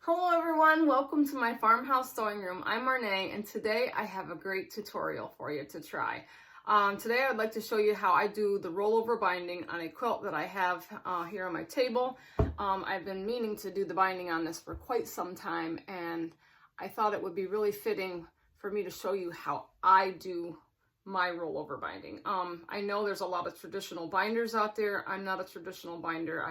Hello everyone, welcome to my farmhouse sewing room. I'm Marnay and today I have a great tutorial for you to try. Today I'd like to show you how I do the rollover binding on a quilt that I have here on my table. I've been meaning to do the binding on this for quite some time, and I thought it would be really fitting for me to show you how I do my rollover binding. I know there's a lot of traditional binders out there. I'm not a traditional binder.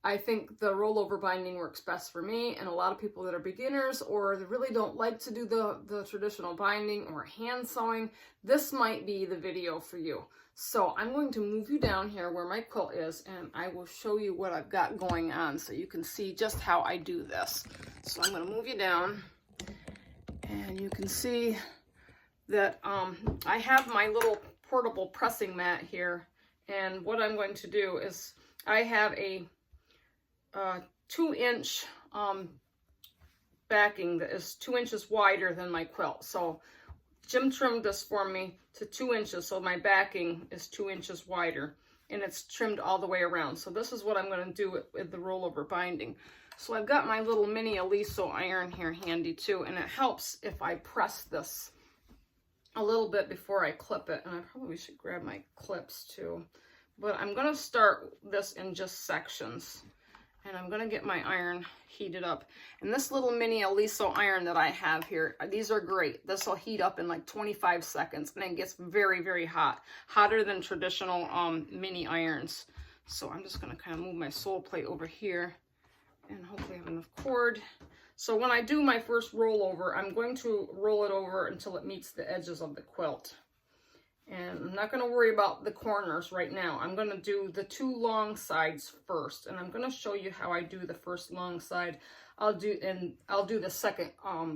I think the rollover binding works best for me, and a lot of people that are beginners or that really don't like to do the traditional binding or hand sewing, this might be the video for you. So I'm going to move you down here where my quilt is, and I will show you what I've got going on so you can see just how I do this. So I'm going to move you down, and you can see that I have my little portable pressing mat here, and what I'm going to do is I have a 2-inch backing that is 2 inches wider than my quilt. So Jim trimmed this for me to 2 inches, so my backing is 2 inches wider, and it's trimmed all the way around. So this is what I'm going to do with the rollover binding. So I've got my little mini Aliso iron here handy too, and it helps if I press this a little bit before I clip it, and I probably should grab my clips too. But I'm going to start this in just sections. And I'm going to get my iron heated up. And this little mini Aliso iron that I have here, these are great. This will heat up in like 25 seconds, and it gets very, very hot. Hotter than traditional mini irons. So I'm just going to kind of move my sole plate over here and hopefully have enough cord. So when I do my first rollover, I'm going to roll it over until it meets the edges of the quilt. And I'm not going to worry about the corners right now. I'm going to do the 2 long sides first, and I'm going to show you how I do the first long side. I'll do the second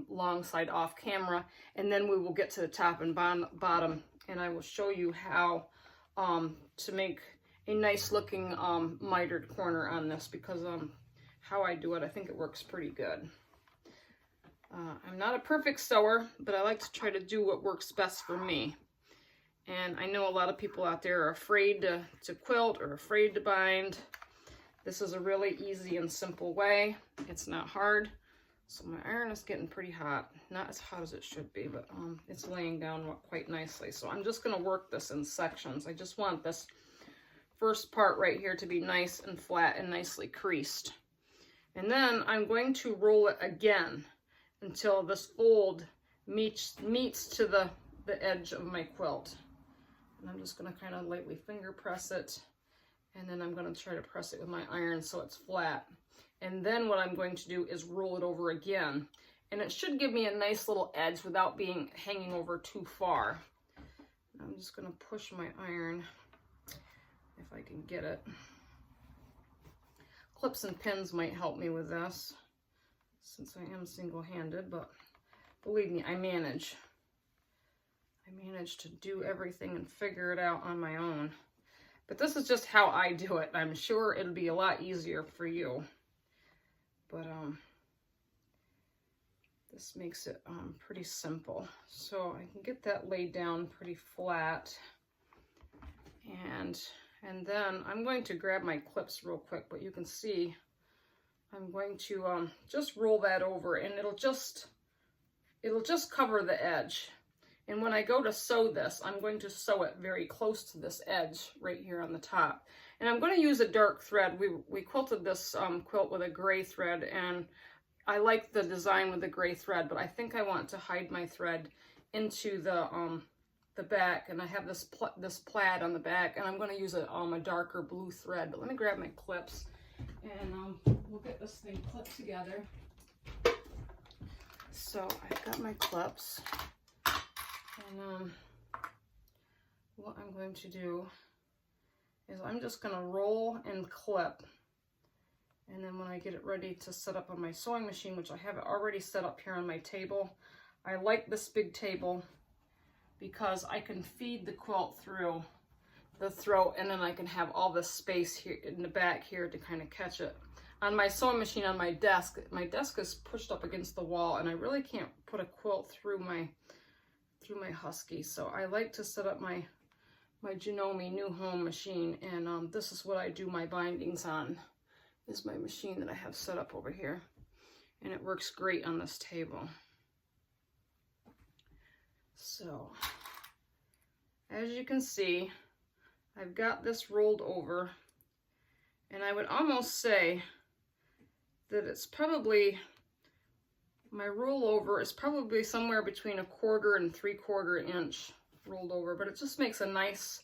long side off camera, and then we will get to the top and bottom, and I will show you how to make a nice looking mitered corner on this, because how I do it, I think it works pretty good. I'm not a perfect sewer, but I like to try to do what works best for me. And I know a lot of people out there are afraid to quilt or afraid to bind. This is a really easy and simple way. It's not hard. So my iron is getting pretty hot. Not as hot as it should be, but it's laying down quite nicely. So I'm just going to work this in sections. I just want this first part right here to be nice and flat and nicely creased. And then I'm going to roll it again until this fold meets to the edge of my quilt. And I'm just going to kind of lightly finger press it, and then I'm going to try to press it with my iron so it's flat. And then what I'm going to do is roll it over again, and it should give me a nice little edge without being hanging over too far. I'm just going to push my iron if I can get it. Clips and pins might help me with this since I am single-handed, but believe me, I managed to do everything and figure it out on my own. But this is just how I do it. I'm sure it'll be a lot easier for you. But this makes it pretty simple. So I can get that laid down pretty flat. And then I'm going to grab my clips real quick, but you can see I'm going to just roll that over, and it'll just cover the edge. And when I go to sew this, I'm going to sew it very close to this edge right here on the top. And I'm going to use a dark thread. We quilted this quilt with a gray thread, and I like the design with the gray thread, but I think I want to hide my thread into the back, and I have this plaid on the back, and I'm going to use a darker blue thread. But let me grab my clips, and we'll get this thing clipped together. So I've got my clips. And what I'm going to do is I'm just going to roll and clip. And then when I get it ready to set up on my sewing machine, which I have it already set up here on my table, I like this big table because I can feed the quilt through the throat, and then I can have all this space here in the back here to kind of catch it. On my sewing machine on my desk is pushed up against the wall, and I really can't put a quilt through my husky. So I like to set up my Janome New Home machine, and this is what I do my bindings on, is my machine that I have set up over here. and it works great on this table. So, as you can see, I've got this rolled over, and I would almost say that it's probably, my rollover is probably somewhere between 1/4 and 3/4 inch rolled over, but it just makes a nice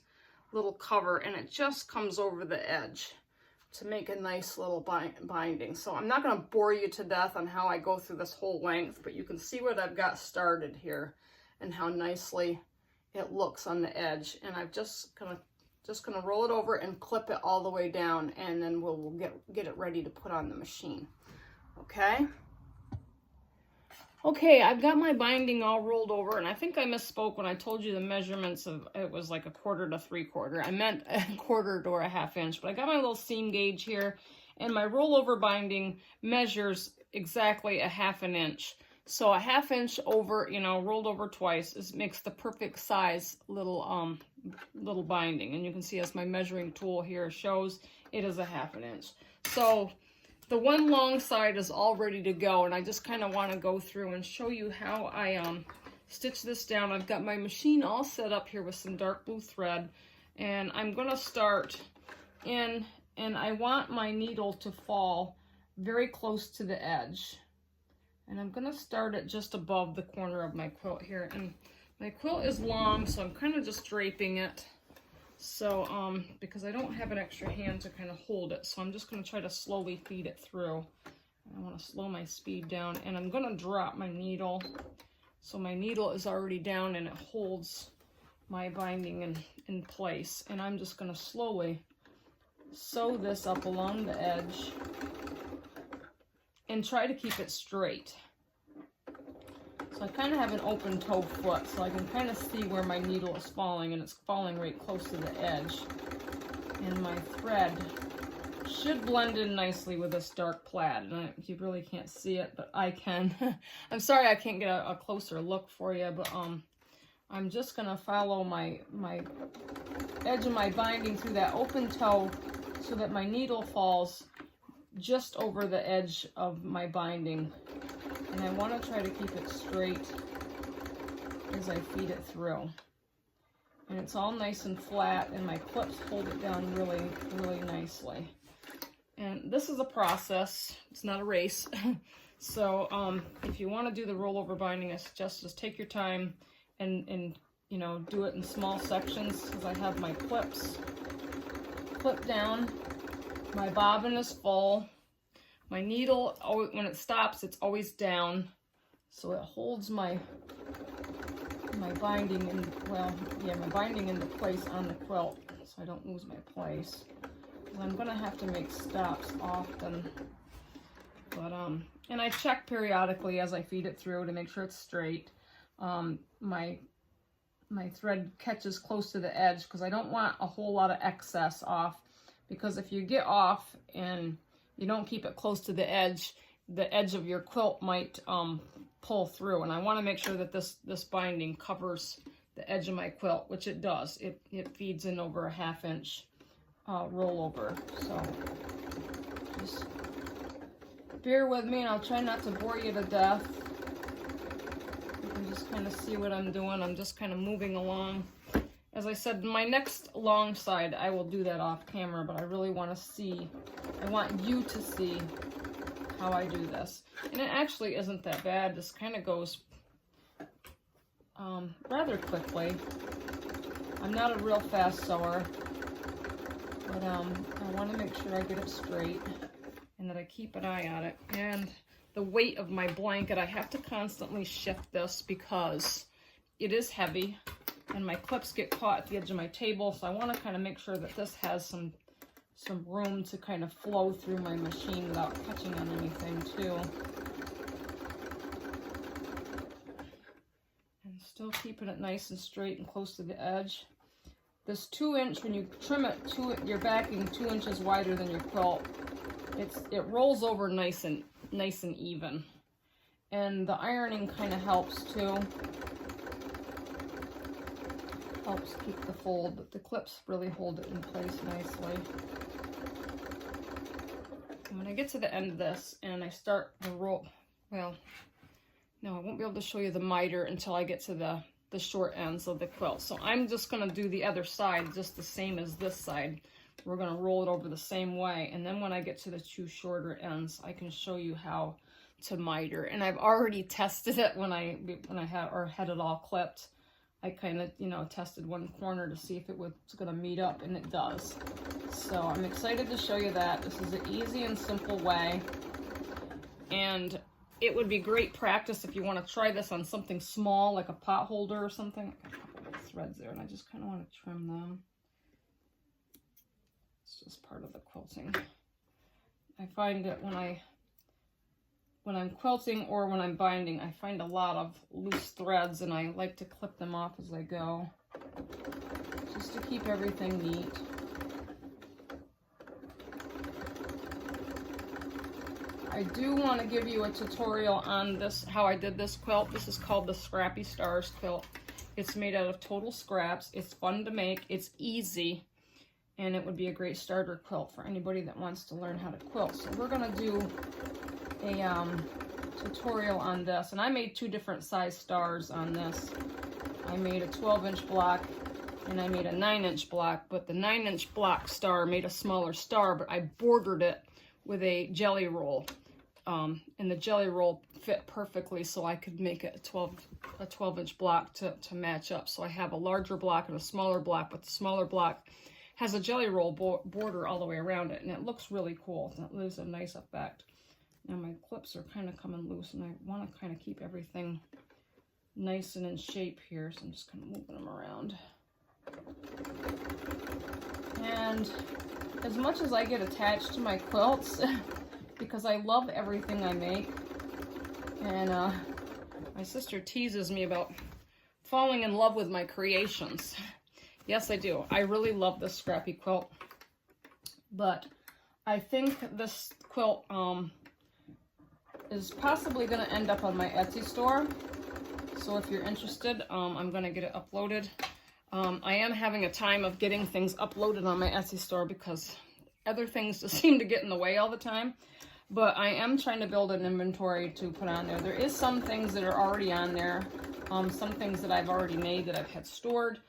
little cover, and it just comes over the edge to make a nice little binding. So I'm not going to bore you to death on how I go through this whole length, but you can see what I've got started here and how nicely it looks on the edge. And I'm just gonna roll it over and clip it all the way down, and then we'll get it ready to put on the machine. Okay. Okay, I've got my binding all rolled over, and I think I misspoke when I told you the measurements of it was like 1/4 to 3/4. I meant 1/4 to 1/2 inch, but I got my little seam gauge here, and my rollover binding measures exactly 1/2 inch. So 1/2 inch over, you know, rolled over twice makes the perfect size little binding. And you can see as my measuring tool here shows, it is 1/2 inch. So the one long side is all ready to go, and I just kind of want to go through and show you how I stitch this down. I've got my machine all set up here with some dark blue thread, and I'm going to start in, and I want my needle to fall very close to the edge. And I'm going to start it just above the corner of my quilt here. And my quilt is long, so I'm kind of just draping it. So, because I don't have an extra hand to kind of hold it, so I'm just going to try to slowly feed it through. I want to slow my speed down, and I'm going to drop my needle. So my needle is already down, and it holds my binding in place. And I'm just going to slowly sew this up along the edge and try to keep it straight. So I kind of have an open toe foot, so I can kind of see where my needle is falling, and it's falling right close to the edge. And my thread should blend in nicely with this dark plaid. And you really can't see it, but I can. I'm sorry I can't get a closer look for you, but I'm just going to follow my edge of my binding through that open toe so that my needle falls just over the edge of my binding, and I want to try to keep it straight as I feed it through. And it's all nice and flat, and my clips hold it down really, really nicely. And this is a process, it's not a race. So if you want to do the rollover binding, I suggest just take your time and you know, do it in small sections, because I have my clips clipped down. My bobbin is full. My needle, when it stops, it's always down, so it holds my binding in, well, yeah, my binding into place on the quilt, so I don't lose my place. Because I'm gonna have to make stops often, but and I check periodically as I feed it through to make sure it's straight. My thread catches close to the edge because I don't want a whole lot of excess off. Because if you get off and you don't keep it close to the edge of your quilt might pull through. And I want to make sure that this binding covers the edge of my quilt, which it does. It feeds in over 1/2 inch rollover. So just bear with me, and I'll try not to bore you to death. You can just kind of see what I'm doing. I'm just kind of moving along. As I said, my next long side, I will do that off camera, but I really want to see, I want you to see how I do this. And it actually isn't that bad. This kind of goes rather quickly. I'm not a real fast sewer, but I want to make sure I get it straight and that I keep an eye on it. And the weight of my blanket, I have to constantly shift this because it is heavy. And my clips get caught at the edge of my table, so I want to kind of make sure that this has some room to kind of flow through my machine without catching on anything too. And still keeping it nice and straight and close to the edge. This 2 inch, when you trim it to your backing 2 inches wider than your quilt, it rolls over nice and even. And the ironing kind of helps too. Helps keep the fold, but the clips really hold it in place nicely. And when I get to the end of this and I start the well, no, I won't be able to show you the miter until I get to the short ends of the quilt. So I'm just going to do the other side just the same as this side. We're going to roll it over the same way. And then when I get to the two shorter ends, I can show you how to miter. And I've already tested it when I had it all clipped. I kind of, you know, tested one corner to see if it was going to meet up, and it does. So I'm excited to show you that. This is an easy and simple way. And it would be great practice if you want to try this on something small, like a pot holder or something. I got a couple of threads there, and I just kind of want to trim them. It's just part of the quilting. I find that when I'm quilting or when I'm binding, I find a lot of loose threads, and I like to clip them off as I go, just to keep everything neat. I do want to give you a tutorial on this, how I did this quilt. This is called the Scrappy Stars quilt. It's made out of total scraps. It's fun to make. It's easy. And it would be a great starter quilt for anybody that wants to learn how to quilt. So we're going to do a tutorial on this. And I made two different size stars on this. I made a 12-inch block and I made a 9-inch block. But the 9-inch block star made a smaller star, but I bordered it with a jelly roll. And the jelly roll fit perfectly, so I could make it a 12-inch block to match up. So I have a larger block and a smaller block, but the smaller block has a jelly roll border all the way around it, and it looks really cool. It leaves a nice effect. Now my clips are kind of coming loose, and I want to kind of keep everything nice and in shape here, so I'm just kind of moving them around. And as much as I get attached to my quilts, because I love everything I make, and my sister teases me about falling in love with my creations. Yes, I do. I really love this Scrappy quilt, but I think this quilt is possibly going to end up on my Etsy store. So if you're interested, I'm going to get it uploaded. I am having a time of getting things uploaded on my Etsy store because other things just seem to get in the way all the time. But I am trying to build an inventory to put on there. There is some things that are already on there. Some things that I've already made that I've had stored.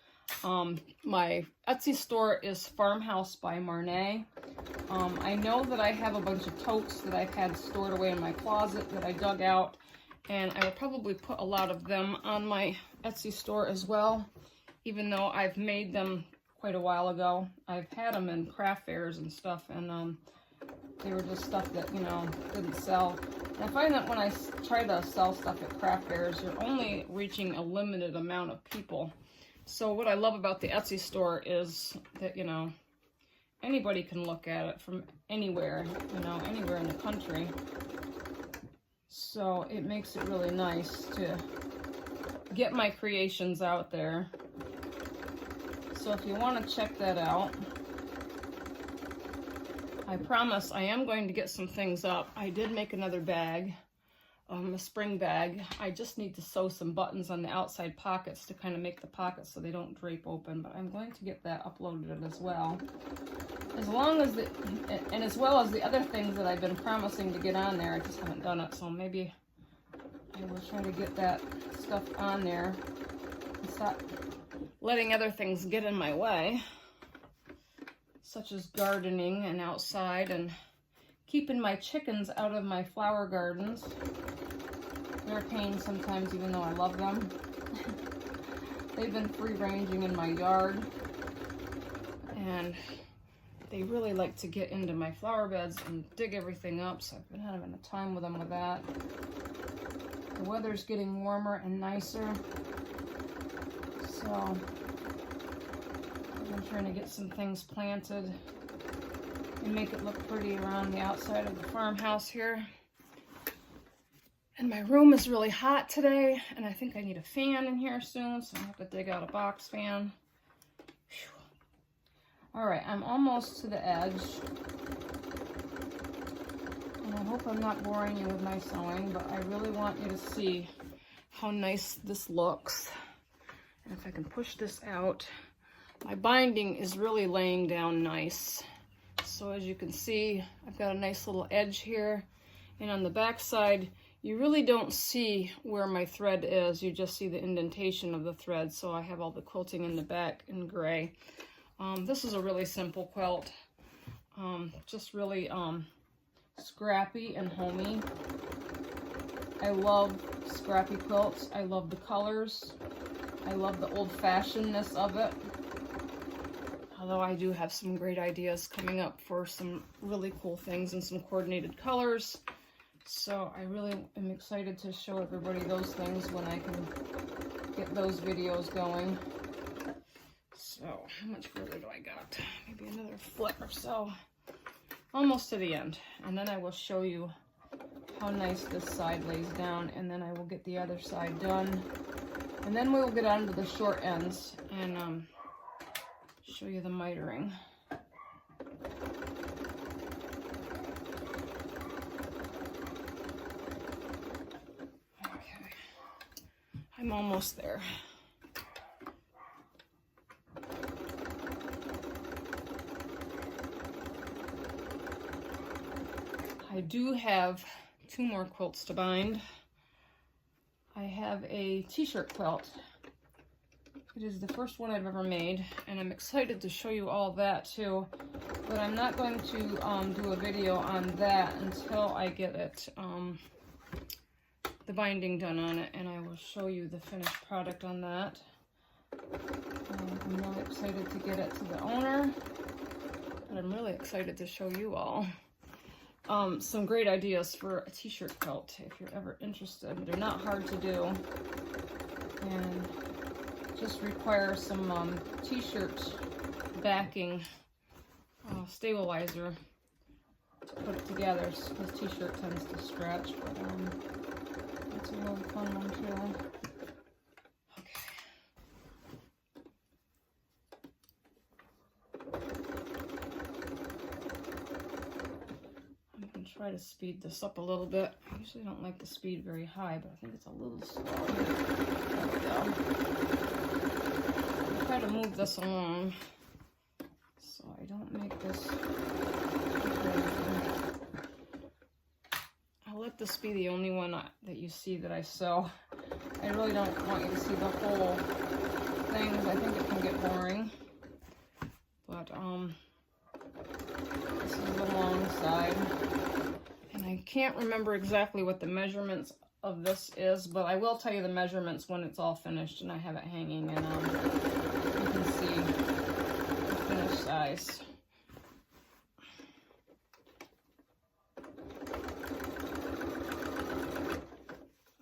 My Etsy store is Farmhouse by Marnay. I know that I have a bunch of totes that I've had stored away in my closet that I dug out. And I will probably put a lot of them on my Etsy store as well. Even though I've made them quite a while ago. I've had them in craft fairs and stuff, and they were just stuff that, you know, didn't sell. And I find that when I try to sell stuff at craft fairs, you're only reaching a limited amount of people. So what I love about the Etsy store is that, you know, anybody can look at it from anywhere, you know, anywhere in the country. So it makes it really nice to get my creations out there. So if you want to check that out, I promise I am going to get some things up. I did make another bag, a spring bag. I just need to sew some buttons on the outside pockets to kind of make the pockets so they don't drape open, but I'm going to get that uploaded as well. As long as and as well as the other things that I've been promising to get on there, I just haven't done it, so maybe I will try to get that stuff on there and stop letting other things get in my way, such as gardening and outside, and keeping my chickens out of my flower gardens. They're a pain sometimes, even though I love them. They've been free-ranging in my yard, and they really like to get into my flower beds and dig everything up, so I've been having a time with them with that. The weather's getting warmer and nicer, so I've been trying to get some things planted and make it look pretty around the outside of the farmhouse here. And my room is really hot today, and I think I need a fan in here soon, so I have to dig out a box fan. Whew. All right, I'm almost to the edge, and I hope I'm not boring you with my sewing, but I really want you to see how nice this looks. And if I can push this out, my binding is really laying down nice. So as you can see, I've got a nice little edge here, and on the back side, you really don't see where my thread is. You just see the indentation of the thread. So I have all the quilting in the back in gray. This is a really simple quilt. Just really scrappy and homey. I love scrappy quilts. I love the colors. I love the old-fashionedness of it. Although I do have some great ideas coming up for some really cool things and some coordinated colors. So I really am excited to show everybody those things when I can get those videos going. So how much further do I got? Maybe another foot or so. Almost to the end. And then I will show you how nice this side lays down, and then I will get the other side done. And then we'll get on to the short ends and show you the mitering. Okay, I'm almost there. I do have 2 more quilts to bind. I have a t-shirt quilt. It is the first one I've ever made, and I'm excited to show you all that too, but I'm not going to do a video on that until I get it, the binding done on it, and I will show you the finished product on that. I'm really excited to get it to the owner, but I'm really excited to show you all. Some great ideas for a t-shirt quilt if you're ever interested. They're not hard to do, and just require some t-shirt backing stabilizer to put it together, because t-shirt tends to stretch, but it's a really fun one too. Try to speed this up a little bit. I usually don't like the speed very high, but I think it's a little slow. There we go. I'll try to move this along so I don't make this. I'll let this be the only one that you see that I sew. I really don't want you to see the whole thing. I think it can get boring. But this is the long side. I can't remember exactly what the measurements of this is, but I will tell you the measurements when it's all finished and I have it hanging, and you can see the finished size.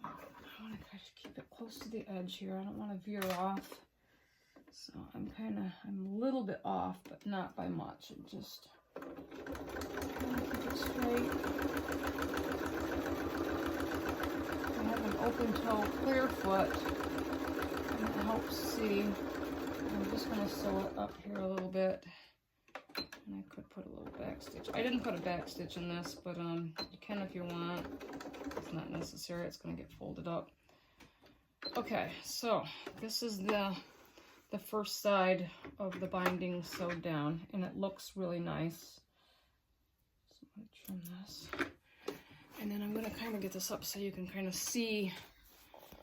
I want to try to keep it close to the edge here. I don't want to veer off. So I'm a little bit off, but not by much. It just keep it straight. I have an open toe clear foot, and it helps see. I'm just going to sew it up here a little bit, and I could put a little back stitch. I didn't put a back stitch in this, but you can if you want. It's not necessary. It's going to get folded up. Okay, so this is the first side of the binding sewed down, and it looks really nice. So I'm going to trim this, and then I'm going to kind of get this up so you can kind of see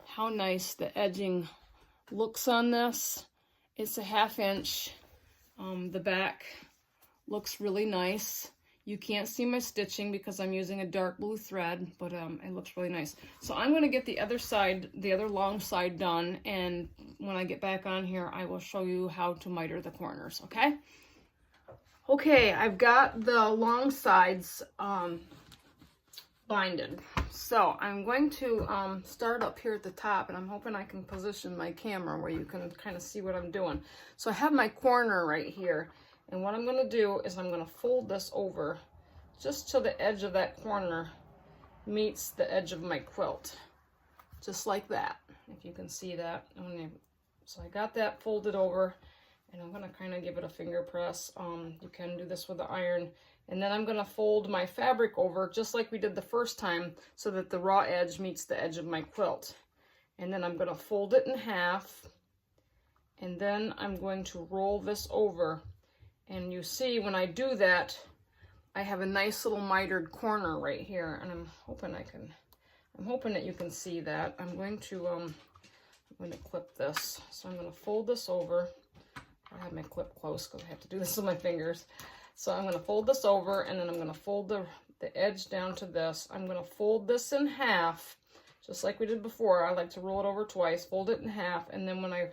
how nice the edging looks on this. It's a 1/2 inch. The back looks really nice. You can't see my stitching because I'm using a dark blue thread, but it looks really nice. So I'm going to get the other side, the other long side done, and when I get back on here, I will show you how to miter the corners, okay? Okay, I've got the long sides binded. So I'm going to start up here at the top, and I'm hoping I can position my camera where you can kind of see what I'm doing. So I have my corner right here. And what I'm going to do is I'm going to fold this over just till the edge of that corner meets the edge of my quilt. Just like that, if you can see that. So I got that folded over, and I'm going to kind of give it a finger press. You can do this with the iron. And then I'm going to fold my fabric over just like we did the first time so that the raw edge meets the edge of my quilt. And then I'm going to fold it in half, and then I'm going to roll this over. And you see when I do that, I have a nice little mitered corner right here, and I'm hoping I'm hoping that you can see that. I'm going to clip this. So I'm going to fold this over. I have my clip close because I have to do this with my fingers. So I'm going to fold this over, and then I'm going to fold the edge down to this. I'm going to fold this in half, just like we did before. I like to roll it over twice, fold it in half, and then when I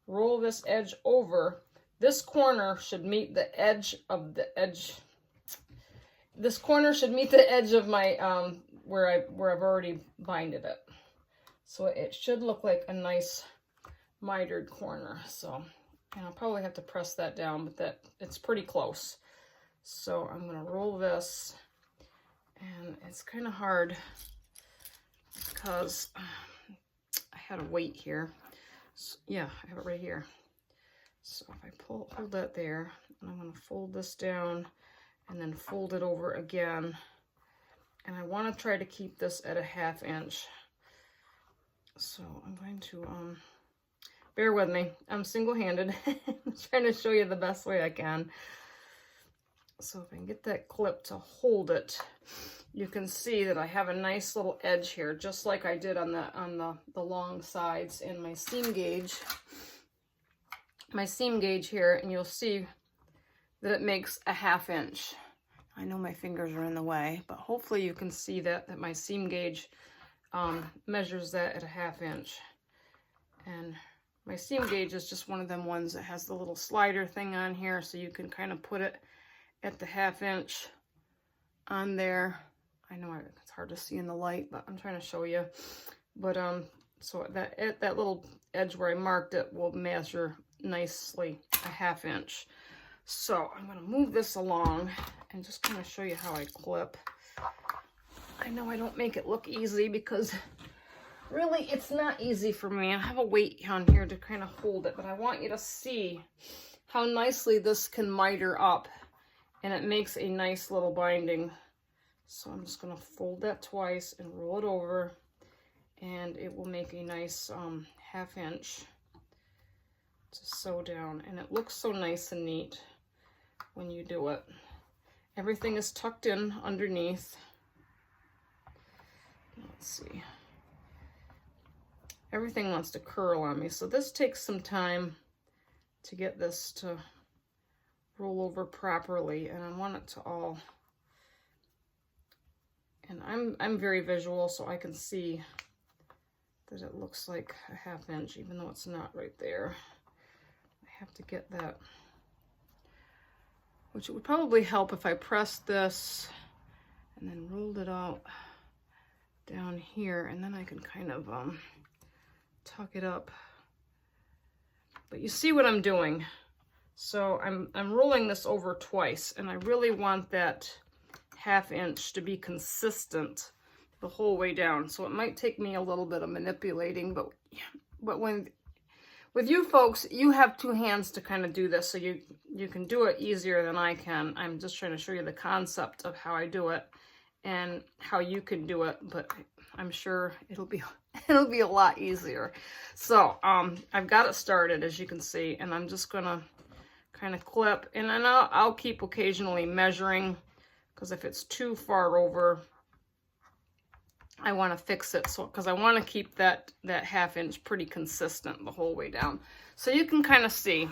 roll this edge over, this corner should meet the edge of the edge. This corner should meet the edge of my, where I've already binded it. So it should look like a nice mitered corner. So, and I'll probably have to press that down, but it's pretty close. So I'm gonna roll this, and it's kind of hard because I had a weight here. So, yeah, I have it right here. So if I hold that there, and I'm gonna fold this down and then fold it over again. And I want to try to keep this at a 1/2 inch. So I'm going to, bear with me. I'm single-handed. I'm trying to show you the best way I can. So if I can get that clip to hold it, you can see that I have a nice little edge here, just like I did on the long sides in my seam gauge. My seam gauge here, and you'll see that it makes a 1/2 inch. I know my fingers are in the way, but hopefully you can see that my seam gauge measures that at a 1/2 inch. And my seam gauge is just one of them ones that has the little slider thing on here, so you can kind of put it at the 1/2 inch on there. I know it's hard to see in the light, but I'm trying to show you. But so that little edge where I marked it will measure nicely a 1/2 inch. So I'm going to move this along and just kind of show you how I clip. I know I don't make it look easy because really it's not easy for me. I have a weight on here to kind of hold it, but I want you to see how nicely this can miter up, and it makes a nice little binding. So I'm just going to fold that twice and roll it over, and it will make a nice 1/2 inch to sew down, and it looks so nice and neat when you do it. Everything is tucked in underneath. Let's see. Everything wants to curl on me, so this takes some time to get this to roll over properly, and I want it to all, and I'm very visual, so I can see that it looks like a 1/2 inch, even though it's not right there. I have to get that, which would probably help if I pressed this and then rolled it out down here, and then I can kind of tuck it up. But you see what I'm doing. So I'm rolling this over twice, and I really want that 1/2 inch to be consistent the whole way down. So it might take me a little bit of manipulating, but with you folks, you have 2 hands to kind of do this, so you can do it easier than I can. I'm just trying to show you the concept of how I do it and how you can do it, but I'm sure it'll be a lot easier. So I've got it started, as you can see, and I'm just gonna kind of clip, and then I'll keep occasionally measuring, because if it's too far over, I want to fix it, so because I want to keep that 1/2 inch pretty consistent the whole way down. So you can kind of see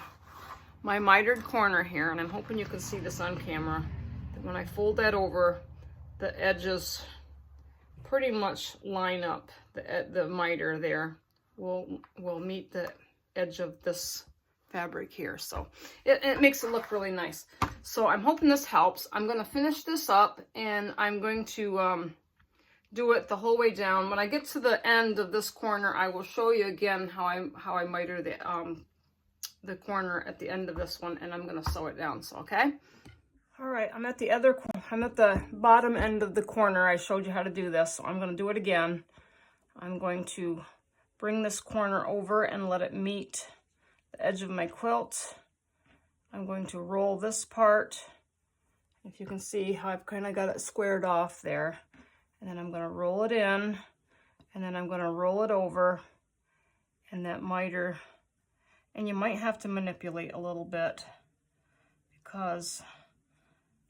my mitered corner here, and I'm hoping you can see this on camera, that when I fold that over, the edges pretty much line up. The miter there will meet the edge of this fabric here, so it makes it look really nice. So I'm hoping this helps. I'm going to finish this up, and I'm going to do it the whole way down. When I get to the end of this corner, I will show you again how I miter the corner at the end of this one, and I'm going to sew it down. So okay. All right, I'm at the bottom end of the corner. I showed you how to do this, so I'm going to do it again. I'm going to bring this corner over and let it meet the edge of my quilt. I'm going to roll this part. If you can see how I've kind of got it squared off there. And then I'm going to roll it in, and then I'm going to roll it over, and that miter, and you might have to manipulate a little bit because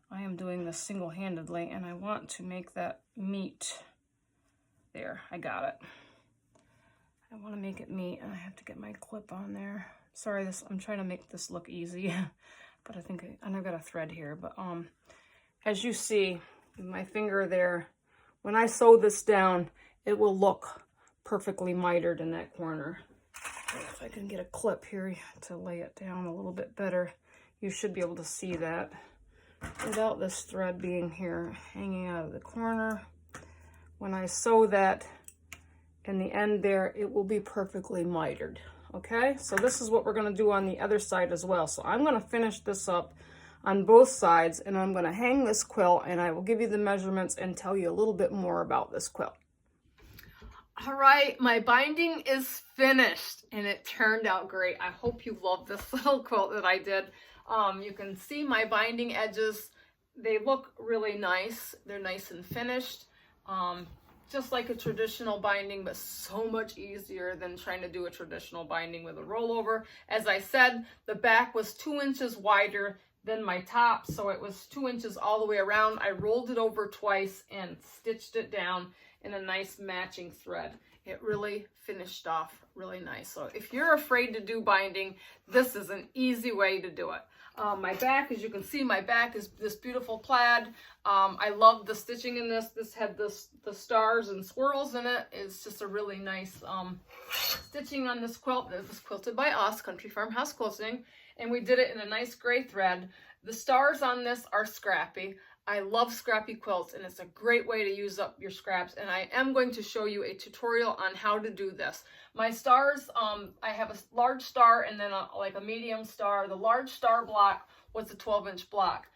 I am doing this single-handedly, and I want to make that meet There, I got it. I want to make it neat, and I have to get my clip on there. Sorry, I'm trying to make this look easy, but I think, and I've got a thread here, but as you see, my finger there, when I sew this down, it will look perfectly mitered in that corner. If I can get a clip here to lay it down a little bit better, you should be able to see that without this thread being here hanging out of the corner. When I sew that in the end there, it will be perfectly mitered. Okay, so this is what we're going to do on the other side as well. So I'm going to finish this up on both sides, and I'm going to hang this quilt, and I will give you the measurements and tell you a little bit more about this quilt. All right, my binding is finished, and it turned out great. I hope you love this little quilt that I did. You can see my binding edges. They look really nice. They're nice and finished. Just like a traditional binding, but so much easier than trying to do a traditional binding with a rollover. As I said, the back was 2 inches wider than my top, so it was 2 inches all the way around. I rolled it over twice and stitched it down in a nice matching thread. It really finished off really nice. So if you're afraid to do binding, this is an easy way to do it. My back, as you can see, my back is this beautiful plaid. I love the stitching in this. This had the stars and swirls in it. It's just a really nice stitching on this quilt. It was quilted by us, Country Farmhouse Quilting, and we did it in a nice gray thread. The stars on this are Scrappy. I love Scrappy quilts, and it's a great way to use up your scraps, and I am going to show you a tutorial on how to do this. My stars, I have a large star and then like a medium star. The large star block was a 12-inch block.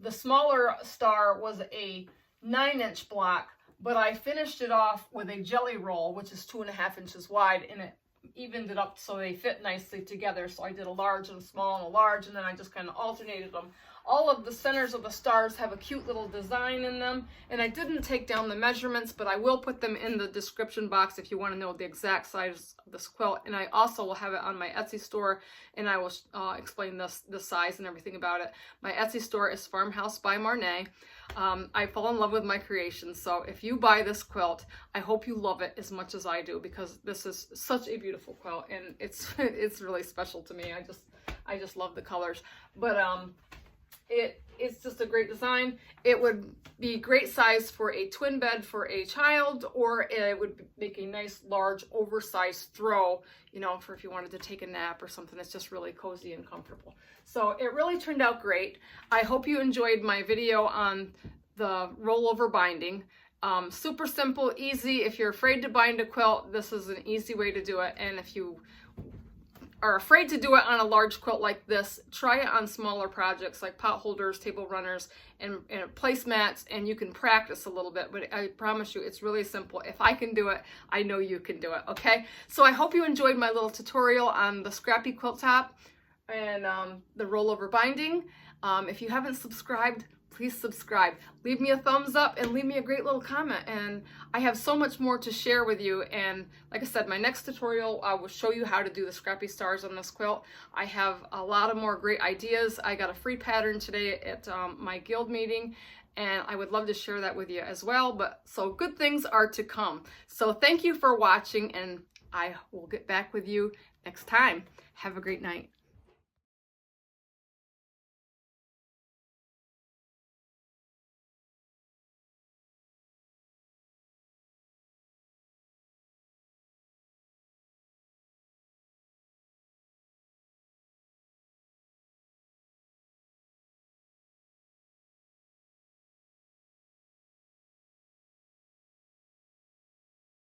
The smaller star was a 9-inch block, but I finished it off with a jelly roll, which is 2.5 inches wide, and it evened it up so they fit nicely together. So I did a large and a small and a large, and then I just kind of alternated them. All of the centers of the stars have a cute little design in them, and I didn't take down the measurements, but I will put them in the description box if you want to know the exact size of this quilt. And I also will have it on my Etsy store, and I will explain the size and everything about it. My Etsy store is Farmhouse by Marnay. I fall in love with my creations, so if you buy this quilt, I hope you love it as much as I do, because this is such a beautiful quilt, and it's really special to me. I just love the colors, but it's just a great design. It would be great size for a twin bed for a child, or it would make a nice large oversized throw, you know, for if you wanted to take a nap or something. It's just really cozy and comfortable. So it really turned out great. I hope you enjoyed my video on the rollover binding. Super simple, easy. If you're afraid to bind a quilt, this is an easy way to do it. And if you are afraid to do it on a large quilt like this, try it on smaller projects like pot holders, table runners, and placemats, and you can practice a little bit, but I promise you it's really simple. If I can do it, I know you can do it, okay? So I hope you enjoyed my little tutorial on the Scrappy quilt top and the rollover binding. If you haven't subscribed, please subscribe. Leave me a thumbs up and leave me a great little comment. And I have so much more to share with you. And like I said, my next tutorial, I will show you how to do the Scrappy stars on this quilt. I have a lot of more great ideas. I got a free pattern today at my guild meeting, and I would love to share that with you as well. But so good things are to come. So thank you for watching, and I will get back with you next time. Have a great night.